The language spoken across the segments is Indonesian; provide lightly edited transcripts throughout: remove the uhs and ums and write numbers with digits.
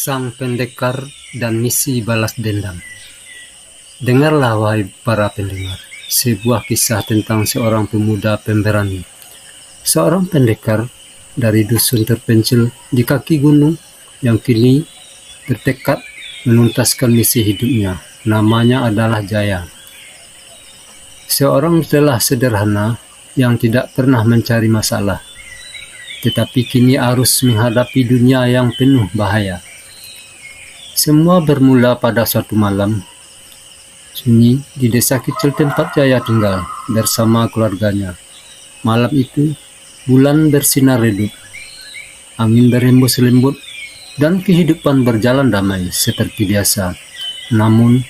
Sang Pendekar dan Misi Balas Dendam. Dengarlah wahai para pendengar, sebuah kisah tentang seorang pemuda pemberani. Seorang pendekar dari dusun terpencil di kaki gunung yang kini bertekad menuntaskan misi hidupnya. Namanya adalah Jaya. Seorang telah sederhana yang tidak pernah mencari masalah, tetapi kini harus menghadapi dunia yang penuh bahaya. Semua bermula pada suatu malam sunyi di desa kecil tempat Jaya tinggal bersama keluarganya. Malam itu, bulan bersinar redup, angin berhembus lembut, dan kehidupan berjalan damai seperti biasa. Namun,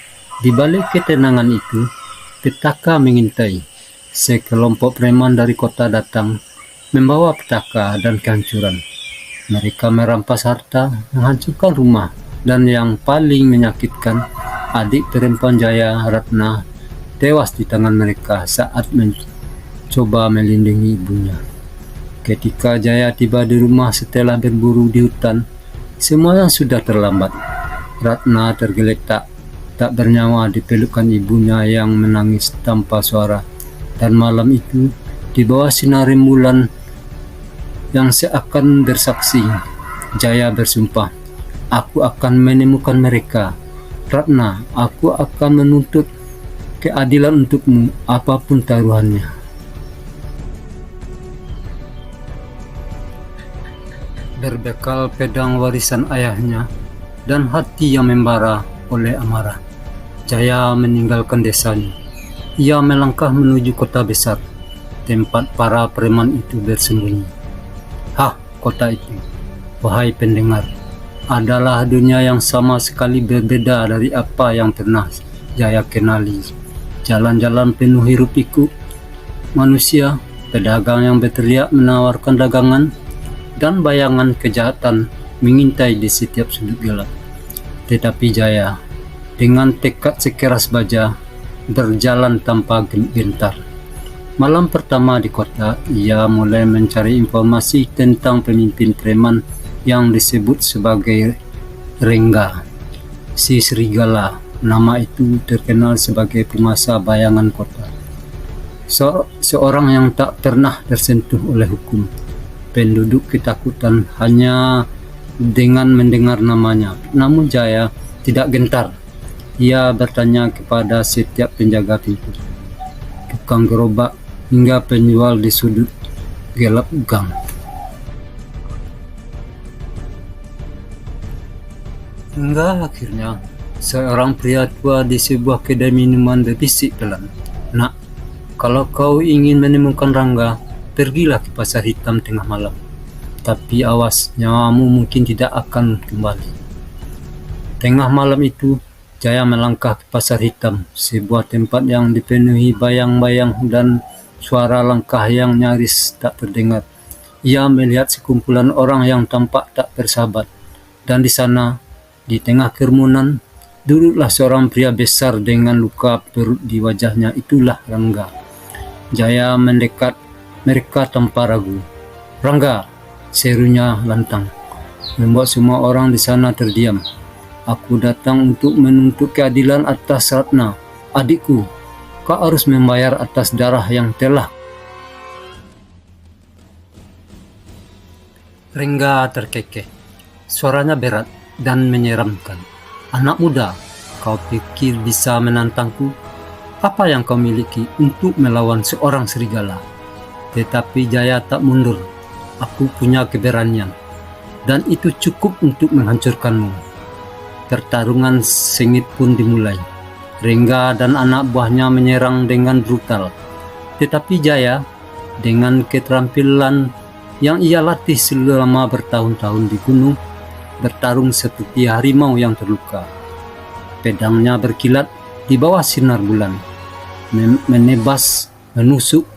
di balik ketenangan itu, petaka mengintai. Sekelompok preman dari kota datang, membawa petaka dan kehancuran. Mereka merampas harta, menghancurkan rumah, dan yang paling menyakitkan, adik perempuan Jaya, Ratna, tewas di tangan mereka saat mencoba melindungi ibunya. Ketika Jaya tiba di rumah setelah berburu di hutan, semuanya sudah terlambat. Ratna tergeletak, tak bernyawa di pelukan ibunya yang menangis tanpa suara. Dan malam itu, di bawah sinar rembulan yang seakan bersaksi, Jaya bersumpah, "Aku akan menemukan mereka. Ratna, aku akan menuntut keadilan untukmu, apapun taruhannya." Berbekal pedang warisan ayahnya dan hati yang membara oleh amarah, Jaya meninggalkan desanya. Ia melangkah menuju kota besar, tempat para preman itu bersembunyi. Kota itu, wahai pendengar, adalah dunia yang sama sekali berbeda dari apa yang pernah Jaya kenali. Jalan-jalan penuh hiruk pikuk manusia, pedagang yang berteriak menawarkan dagangan, dan bayangan kejahatan mengintai di setiap sudut gelap. Tetapi Jaya, dengan tekad sekeras baja, berjalan tanpa gentar. Malam pertama di kota, ia mulai mencari informasi tentang pemimpin preman yang disebut sebagai Rengga, si serigala. Nama itu terkenal sebagai penguasa bayangan kota. Seorang yang tak pernah tersentuh oleh hukum. Penduduk ketakutan hanya dengan mendengar namanya. Namun Jaya tidak gentar. Ia bertanya kepada setiap penjaga pintu, tukang gerobak, hingga penjual di sudut gelap gang. Hingga akhirnya, seorang pria tua di sebuah kedai minuman berbisik pelan, "Nak, kalau kau ingin menemukan Rangga, pergilah ke pasar hitam tengah malam. Tapi awas, nyawamu mungkin tidak akan kembali." Tengah malam itu, Jaya melangkah ke pasar hitam, sebuah tempat yang dipenuhi bayang-bayang dan suara langkah yang nyaris tak terdengar. Ia melihat sekumpulan orang yang tampak tak bersahabat, dan di sana, di tengah kerumunan, duduklah seorang pria besar dengan luka perut di wajahnya. Itulah Rangga. Jaya mendekat mereka tanpa ragu. "Rangga," serunya lantang, membuat semua orang di sana terdiam. "Aku datang untuk menuntut keadilan atas Ratna, adikku. Kau harus membayar atas darah yang telah..." Rengga terkekeh. Suaranya berat dan menyeramkan. "Anak muda, kau pikir bisa menantangku? Apa yang kau miliki untuk melawan seorang serigala?" Tetapi Jaya tak mundur. "Aku punya keberanian, dan itu cukup untuk menghancurkanmu." Pertarungan sengit pun dimulai. Rengga dan anak buahnya menyerang dengan brutal. Tetapi Jaya, dengan keterampilan yang ia latih selama bertahun-tahun di gunung, bertarung seperti harimau yang terluka. Pedangnya berkilat di bawah sinar bulan, menebas, menusuk,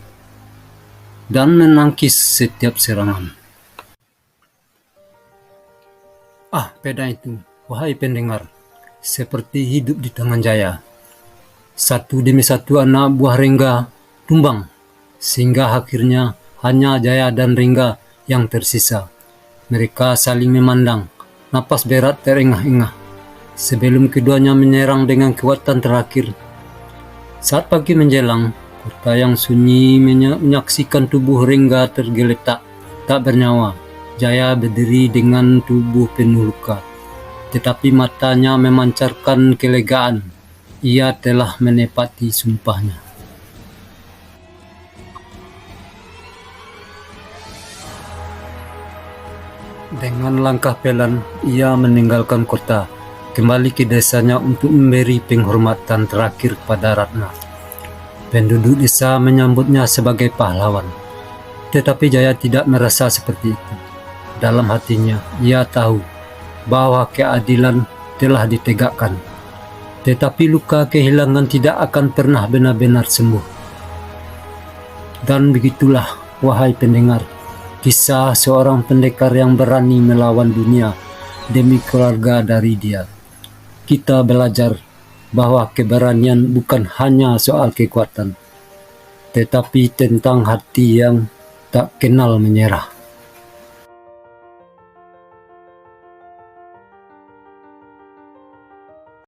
dan menangkis setiap serangan. Pedang itu, wahai pendengar, seperti hidup di tangan Jaya. Satu demi satu anak buah Rengga tumbang, sehingga akhirnya hanya Jaya dan Rengga yang tersisa. Mereka saling memandang, Napas berat terengah-engah sebelum keduanya menyerang dengan kekuatan terakhir. Saat pagi menjelang, kota yang sunyi menyaksikan tubuh Rengga tergeletak, tak bernyawa. Jaya berdiri dengan tubuh penuh luka, tetapi matanya memancarkan kelegaan. Ia telah menepati sumpahnya. Dengan langkah pelan, ia meninggalkan kota, kembali ke desanya untuk memberi penghormatan terakhir kepada Ratna. Penduduk desa menyambutnya sebagai pahlawan, tetapi Jaya tidak merasa seperti itu. Dalam hatinya, ia tahu bahwa keadilan telah ditegakkan, tetapi luka kehilangan tidak akan pernah benar-benar sembuh. Dan begitulah, wahai pendengar, kisah seorang pendekar yang berani melawan dunia demi keluarga dari dia. Kita belajar bahwa keberanian bukan hanya soal kekuatan, tetapi tentang hati yang tak kenal menyerah.